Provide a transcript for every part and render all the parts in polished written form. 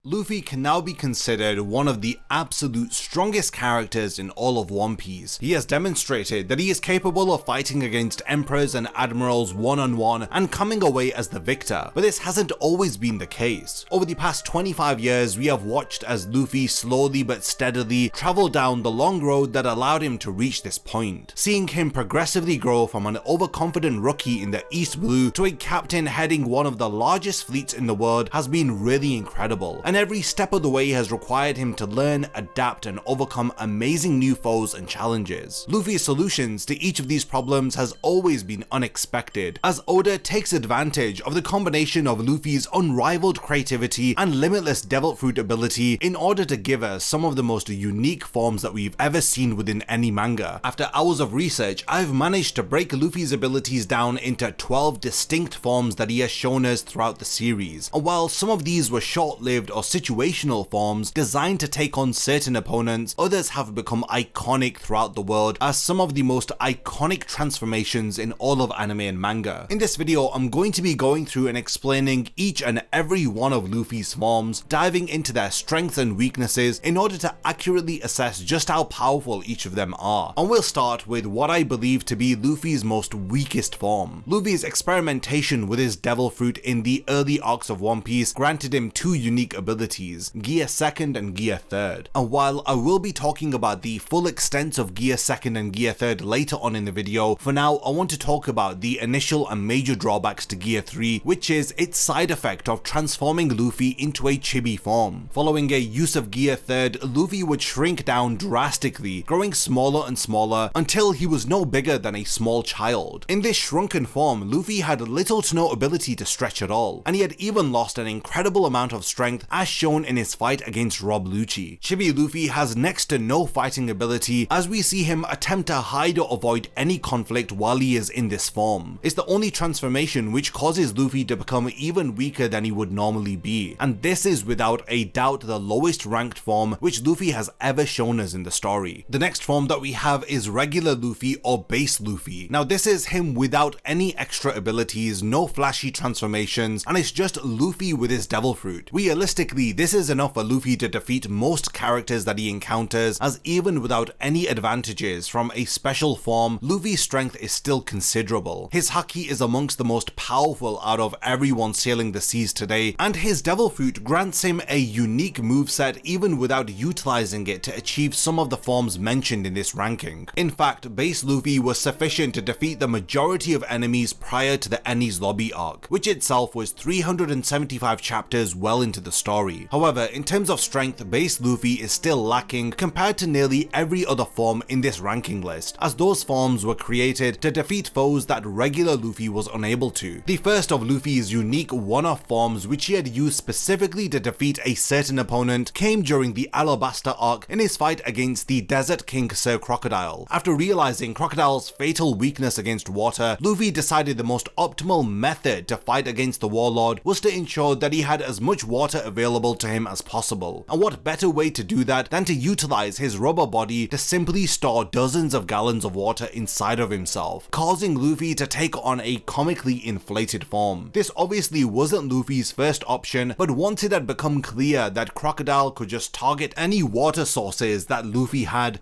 Luffy can now be considered one of the absolute strongest characters in all of One Piece. He has demonstrated that he is capable of fighting against emperors and admirals one-on-one and coming away as the victor, but this hasn't always been the case. Over the past 25 years, we have watched as Luffy slowly but steadily travel down the long road that allowed him to reach this point, seeing him progressively grow from an overconfident rookie in the East Blue to a captain heading one of the largest fleets in the world has been really incredible. And every step of the way has required him to learn, adapt, and overcome amazing new foes and challenges. Luffy's solutions to each of these problems has always been unexpected, as Oda takes advantage of the combination of Luffy's unrivaled creativity and limitless Devil Fruit ability in order to give us some of the most unique forms that we've ever seen within any manga. After hours of research, I've managed to break Luffy's abilities down into 12 distinct forms that he has shown us throughout the series, and while some of these were short-lived or situational forms designed to take on certain opponents, others have become iconic throughout the world as some of the most iconic transformations in all of anime and manga. In this video, I'm going to be going through and explaining each and every one of Luffy's forms, diving into their strengths and weaknesses in order to accurately assess just how powerful each of them are. And we'll start with what I believe to be Luffy's most weakest form. Luffy's experimentation with his Devil Fruit in the early arcs of One Piece granted him two unique abilities, Gear 2nd and Gear 3rd. And while I will be talking about the full extent of Gear 2nd and Gear 3rd later on in the video, for now I want to talk about the initial and major drawbacks to Gear 3, which is its side effect of transforming Luffy into a chibi form. Following a use of Gear 3rd, Luffy would shrink down drastically, growing smaller and smaller until he was no bigger than a small child. In this shrunken form, Luffy had little to no ability to stretch at all, and he had even lost an incredible amount of strength as shown in his fight against Rob Lucci. Chibi Luffy has next to no fighting ability, as we see him attempt to hide or avoid any conflict while he is in this form. It's the only transformation which causes Luffy to become even weaker than he would normally be, and this is without a doubt the lowest ranked form which Luffy has ever shown us in the story. The next form that we have is regular Luffy or base Luffy. Now this is him without any extra abilities, no flashy transformations, and it's just Luffy with his Devil Fruit. Realistically, this is enough for Luffy to defeat most characters that he encounters, as even without any advantages from a special form, Luffy's strength is still considerable. His haki is amongst the most powerful out of everyone sailing the seas today, and his Devil Fruit grants him a unique moveset even without utilizing it to achieve some of the forms mentioned in this ranking. In fact, base Luffy was sufficient to defeat the majority of enemies prior to the Enies Lobby arc, which itself was 375 chapters well into the story. However, in terms of strength, base Luffy is still lacking compared to nearly every other form in this ranking list, as those forms were created to defeat foes that regular Luffy was unable to. The first of Luffy's unique one-off forms, which he had used specifically to defeat a certain opponent, came during the Alabasta arc in his fight against the Desert King Sir Crocodile. After realizing Crocodile's fatal weakness against water, Luffy decided the most optimal method to fight against the warlord was to ensure that he had as much water available to him as possible. And what better way to do that than to utilize his rubber body to simply store dozens of gallons of water inside of himself, causing Luffy to take on a comically inflated form. This obviously wasn't Luffy's first option, but once it had become clear that Crocodile could just target any water sources that Luffy had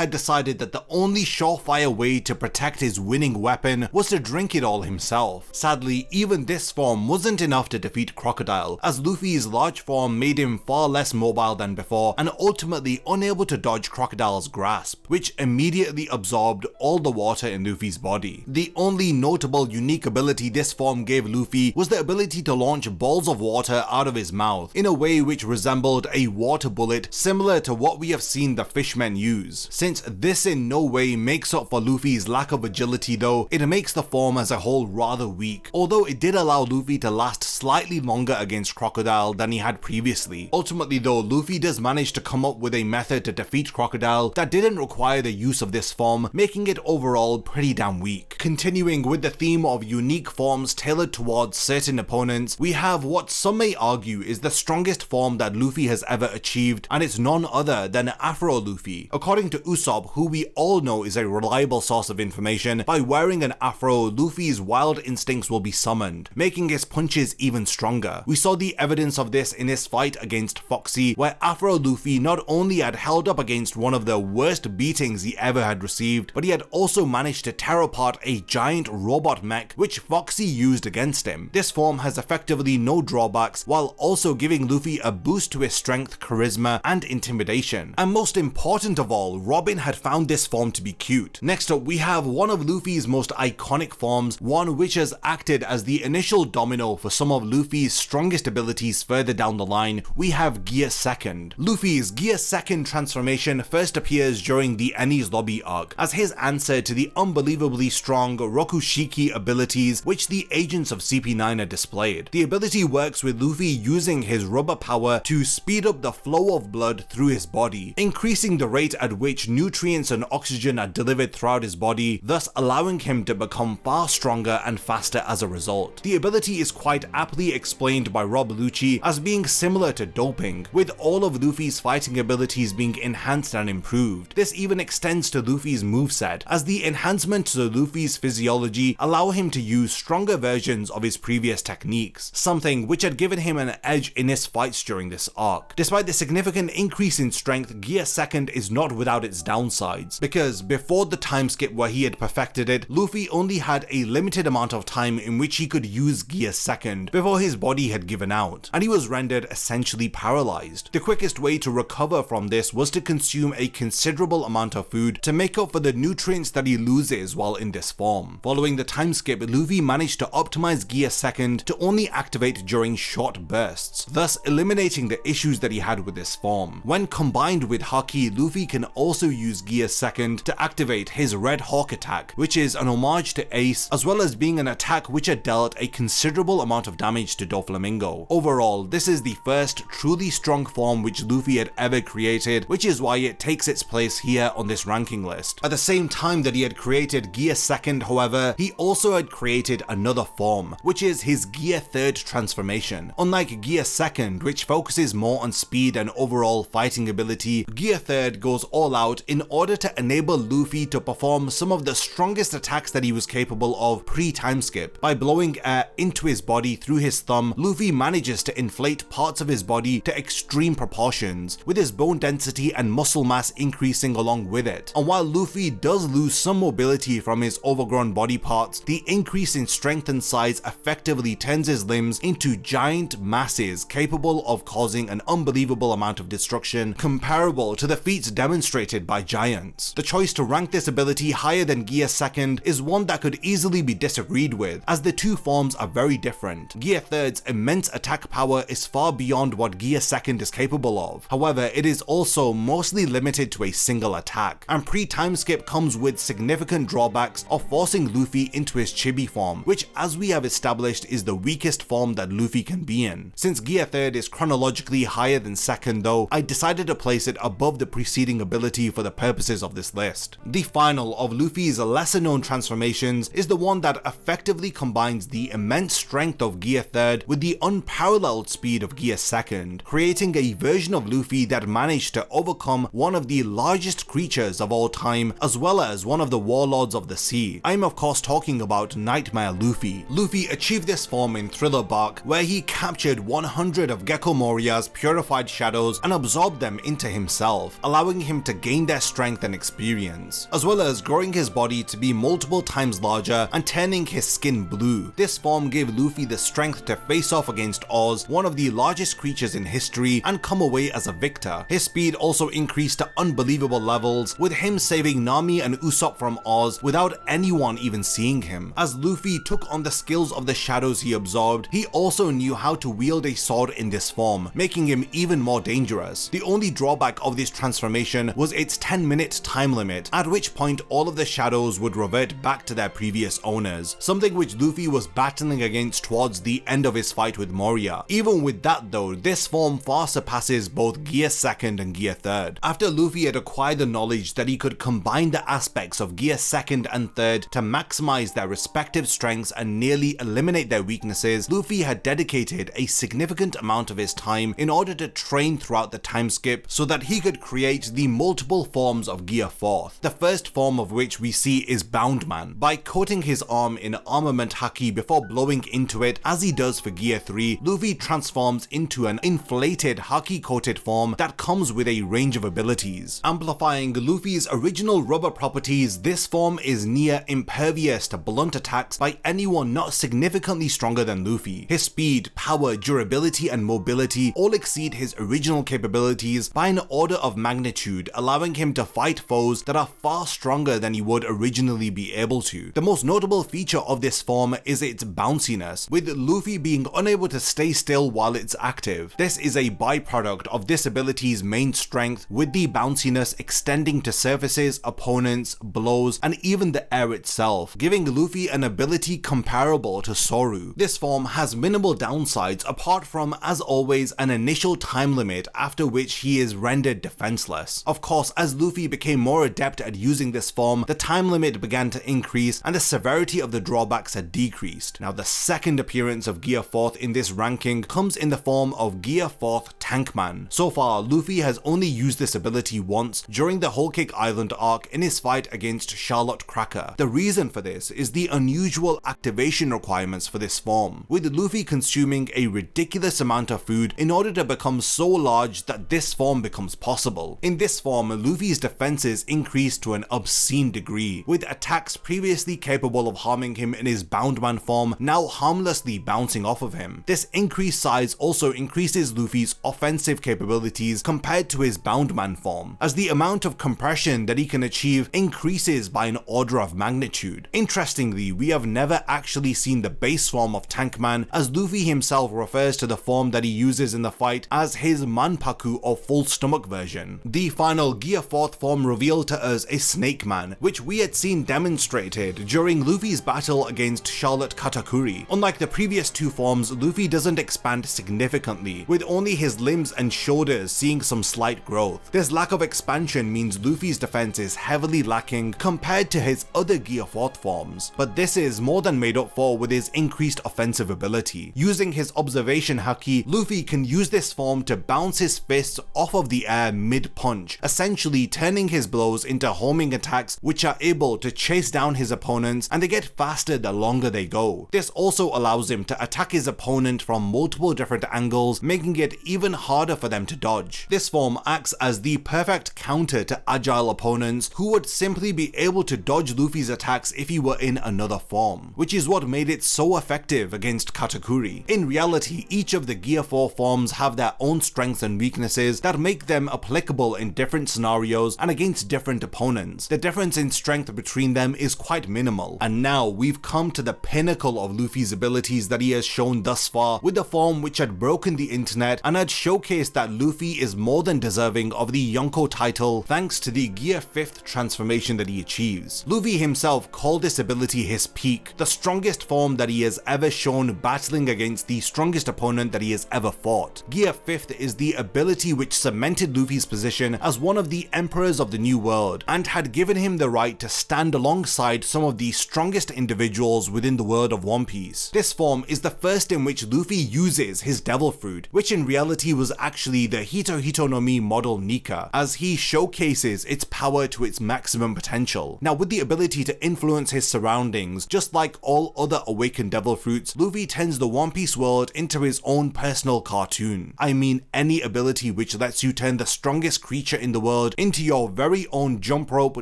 decided that the only surefire way to protect his winning weapon was to drink it all himself. Sadly, even this form wasn't enough to defeat Crocodile, as Luffy's large form made him far less mobile than before and ultimately unable to dodge Crocodile's grasp, which immediately absorbed all the water in Luffy's body. The only notable unique ability this form gave Luffy was the ability to launch balls of water out of his mouth in a way which resembled a water bullet, similar to what we have seen the fishmen use. Since this in no way makes up for Luffy's lack of agility though, it makes the form as a whole rather weak, although it did allow Luffy to last slightly longer against Crocodile than he had previously. Ultimately though, Luffy does manage to come up with a method to defeat Crocodile that didn't require the use of this form, making it overall pretty damn weak. Continuing with the theme of unique forms tailored towards certain opponents, we have what some may argue is the strongest form that Luffy has ever achieved, and it's none other than Afro Luffy. According to Usopp, who we all know is a reliable source of information, by wearing an afro, Luffy's wild instincts will be summoned, making his punches even stronger. We saw the evidence of this in in his fight against Foxy, where Afro Luffy not only had held up against one of the worst beatings he ever had received, but he had also managed to tear apart a giant robot mech which Foxy used against him. This form has effectively no drawbacks, while also giving Luffy a boost to his strength, charisma, and intimidation. And most important of all, Robin had found this form to be cute. Next up, we have one of Luffy's most iconic forms, one which has acted as the initial domino for some of Luffy's strongest abilities further down the line. We have Gear Second. Luffy's Gear Second transformation first appears during the Enies Lobby arc, as his answer to the unbelievably strong Rokushiki abilities which the agents of CP9 had displayed. The ability works with Luffy using his rubber power to speed up the flow of blood through his body, increasing the rate at which nutrients and oxygen are delivered throughout his body, thus allowing him to become far stronger and faster as a result. The ability is quite aptly explained by Rob Lucci as being similar to doping, with all of Luffy's fighting abilities being enhanced and improved. This even extends to Luffy's moveset, as the enhancements to Luffy's physiology allow him to use stronger versions of his previous techniques, something which had given him an edge in his fights during this arc. Despite the significant increase in strength, Gear Second is not without its downsides, because before the time skip where he had perfected it, Luffy only had a limited amount of time in which he could use Gear Second before his body had given out, and he was rendered essentially paralyzed. The quickest way to recover from this was to consume a considerable amount of food to make up for the nutrients that he loses while in this form. Following the time skip, Luffy managed to optimize Gear Second to only activate during short bursts, thus eliminating the issues that he had with this form. When combined with Haki, Luffy can also use Gear Second to activate his Red Hawk attack, which is an homage to Ace, as well as being an attack which had dealt a considerable amount of damage to Doflamingo. Overall, this is the first truly strong form which Luffy had ever created, which is why it takes its place here on this ranking list. At the same time that he had created Gear Second, however, he also had created another form, which is his Gear Third transformation. Unlike Gear Second, which focuses more on speed and overall fighting ability, Gear Third goes all out in order to enable Luffy to perform some of the strongest attacks that he was capable of pre-time skip. By blowing air into his body through his thumb, Luffy manages to inflate parts of his body to extreme proportions, with his bone density and muscle mass increasing along with it. And while Luffy does lose some mobility from his overgrown body parts, the increase in strength and size effectively turns his limbs into giant masses capable of causing an unbelievable amount of destruction, comparable to the feats demonstrated by giants. The choice to rank this ability higher than Gear Second is one that could easily be disagreed with, as the two forms are very different. Gear Third's immense attack power is far beyond what Gear Second is capable of. However, it is also mostly limited to a single attack, and pre-time skip comes with significant drawbacks of forcing Luffy into his chibi form, which, as we have established, is the weakest form that Luffy can be in. Since Gear Third is chronologically higher than Second though, I decided to place it above the preceding ability for the purposes of this list. The final of Luffy's lesser known transformations is the one that effectively combines the immense strength of Gear Third with the unparalleled speed of Gear Second, creating a version of Luffy that managed to overcome one of the largest creatures of all time, as well as one of the warlords of the sea. I am of course talking about Nightmare Luffy. Luffy achieved this form in Thriller Bark, where he captured 100 of Gecko Moria's purified shadows and absorbed them into himself, allowing him to gain their strength and experience, as well as growing his body to be multiple times larger and turning his skin blue. This form gave Luffy the strength to face off against Oz, one of the largest creatures in history, and come away as a victor. His speed also increased to unbelievable levels, with him saving Nami and Usopp from Oz without anyone even seeing him. As Luffy took on the skills of the shadows he absorbed, he also knew how to wield a sword in this form, making him even more dangerous. The only drawback of this transformation was its 10-minute time limit, at which point all of the shadows would revert back to their previous owners, something which Luffy was battling against towards the end of his fight with Moria. Even with that though, this form far surpasses both Gear Second and Gear Third. After Luffy had acquired the knowledge that he could combine the aspects of Gear Second and Third to maximize their respective strengths and nearly eliminate their weaknesses, Luffy had dedicated a significant amount of his time in order to train throughout the time skip so that he could create the multiple forms of Gear Fourth, the first form of which we see is Boundman. By coating his arm in armament haki before blowing into it, as he does for Gear 3, Luffy transforms transforms into an inflated haki-coated form that comes with a range of abilities. Amplifying Luffy's original rubber properties, this form is near impervious to blunt attacks by anyone not significantly stronger than Luffy. His speed, power, durability, and mobility all exceed his original capabilities by an order of magnitude, allowing him to fight foes that are far stronger than he would originally be able to. The most notable feature of this form is its bounciness, with Luffy being unable to stay still while it's active. This is a byproduct of this ability's main strength, with the bounciness extending to surfaces, opponents, blows, and even the air itself, giving Luffy an ability comparable to Soru. This form has minimal downsides apart from, as always, an initial time limit after which he is rendered defenseless. Of course, as Luffy became more adept at using this form, the time limit began to increase and the severity of the drawbacks had decreased. Now, the second appearance of Gear 4th in this ranking comes in the form of Gear 4th Tankman. So far, Luffy has only used this ability once during the Whole Cake Island arc in his fight against Charlotte Cracker. The reason for this is the unusual activation requirements for this form, with Luffy consuming a ridiculous amount of food in order to become so large that this form becomes possible. In this form, Luffy's defenses increase to an obscene degree, with attacks previously capable of harming him in his boundman form now harmlessly bouncing off of him. This increased size also increases Luffy's offensive capabilities compared to his boundman form, as the amount of compression that he can achieve increases by an order of magnitude. Interestingly, we have never actually seen the base form of Tankman, as Luffy himself refers to the form that he uses in the fight as his Manpaku or full stomach version. The final Gear 4th form revealed to us is Snakeman, which we had seen demonstrated during Luffy's battle against Charlotte Katakuri. Unlike the previous two forms, Luffy doesn't expand significantly, with only his limbs and shoulders seeing some slight growth. This lack of expansion means Luffy's defense is heavily lacking compared to his other Gear 4th forms, but this is more than made up for with his increased offensive ability. Using his observation haki, Luffy can use this form to bounce his fists off of the air mid-punch, essentially turning his blows into homing attacks which are able to chase down his opponents, and they get faster the longer they go. This also allows him to attack his opponent from multiple different angles, making it even harder for them to dodge. This form acts as the perfect counter to agile opponents who would simply be able to dodge Luffy's attacks if he were in another form, which is what made it so effective against Katakuri. In reality, each of the Gear 4 forms have their own strengths and weaknesses that make them applicable in different scenarios and against different opponents. The difference in strength between them is quite minimal, and now we've come to the pinnacle of Luffy's abilities that he has shown thus far, with the form which had broken the internet and had showcased that Luffy is more than deserving of the Yonko title thanks to the Gear 5th transformation that he achieves. Luffy himself called this ability his peak, the strongest form that he has ever shown battling against the strongest opponent that he has ever fought. Gear 5th is the ability which cemented Luffy's position as one of the emperors of the New World and had given him the right to stand alongside some of the strongest individuals within the world of One Piece. This form is the first in which Luffy uses his devil fruit, which in reality was actually the Hito Hito no Mi model Nika, as he showcases its power to its maximum potential. Now, with the ability to influence his surroundings, just like all other awakened devil fruits, Luffy turns the One Piece world into his own personal cartoon. I mean, any ability which lets you turn the strongest creature in the world into your very own jump rope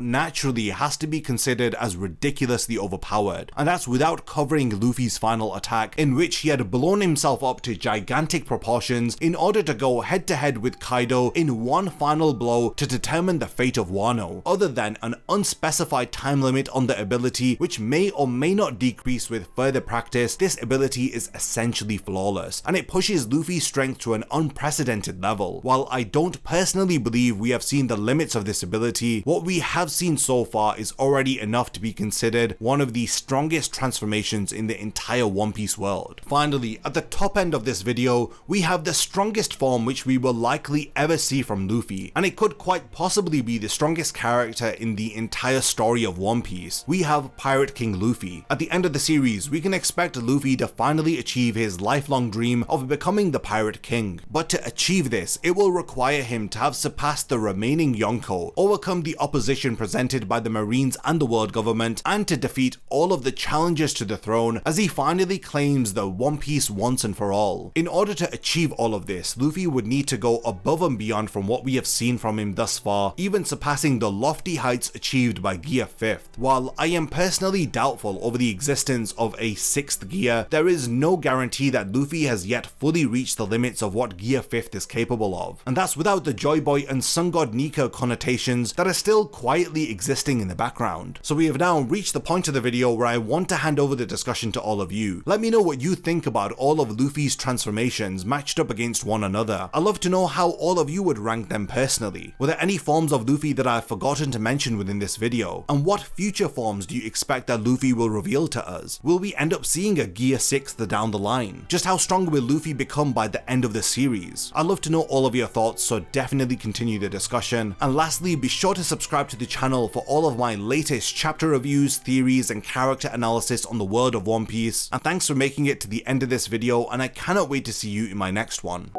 naturally has to be considered as ridiculously overpowered, and that's without covering Luffy's final attack, in which he had blown himself up to gigantic proportions in order to go head to head with Kaido in one final blow to determine the fate of Wano. Other than an unspecified time limit on the ability, which may or may not decrease with further practice, this ability is essentially flawless, and it pushes Luffy's strength to an unprecedented level. While I don't personally believe we have seen the limits of this ability, what we have seen so far is already enough to be considered one of the strongest transformations in the entire One Piece world. Finally, at the top end of this video, we have the strongest form which we will likely ever see from Luffy, and it could quite possibly be the strongest character in the entire story of One Piece. We have Pirate King Luffy. At the end of the series, we can expect Luffy to finally achieve his lifelong dream of becoming the Pirate King, but to achieve this, it will require him to have surpassed the remaining Yonko, overcome the opposition presented by the Marines and the world government, and to defeat all of the challengers to the throne as he finally claims the One Piece once and for all. In In order to achieve all of this, Luffy would need to go above and beyond from what we have seen from him thus far, even surpassing the lofty heights achieved by Gear 5th. While I am personally doubtful over the existence of a 6th gear, there is no guarantee that Luffy has yet fully reached the limits of what Gear 5th is capable of, and that's without the Joy Boy and Sun God Nika connotations that are still quietly existing in the background. So we have now reached the point of the video where I want to hand over the discussion to all of you. Let me know what you think about all of Luffy's transformations matched up against one another. I'd love to know how all of you would rank them personally. Were there any forms of Luffy that I've forgotten to mention within this video? And what future forms do you expect that Luffy will reveal to us? Will we end up seeing a Gear 6th down the line? Just how strong will Luffy become by the end of the series? I'd love to know all of your thoughts, so definitely continue the discussion. And lastly, be sure to subscribe to the channel for all of my latest chapter reviews, theories, and character analysis on the world of One Piece. And thanks for making it to the end of this video, and I cannot wait to see you in my next one.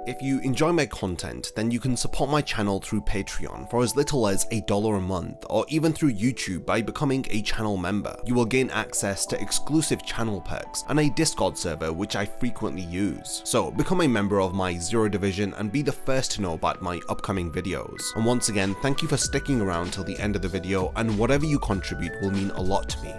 If you enjoy my content, then you can support my channel through Patreon for as little as $1 a month, or even through YouTube by becoming a channel member. You will gain access to exclusive channel perks and a Discord server which I frequently use. So become a member of my Zero Division and be the first to know about my upcoming videos. And once again, thank you for sticking around till the end of the video, and whatever you contribute will mean a lot to me.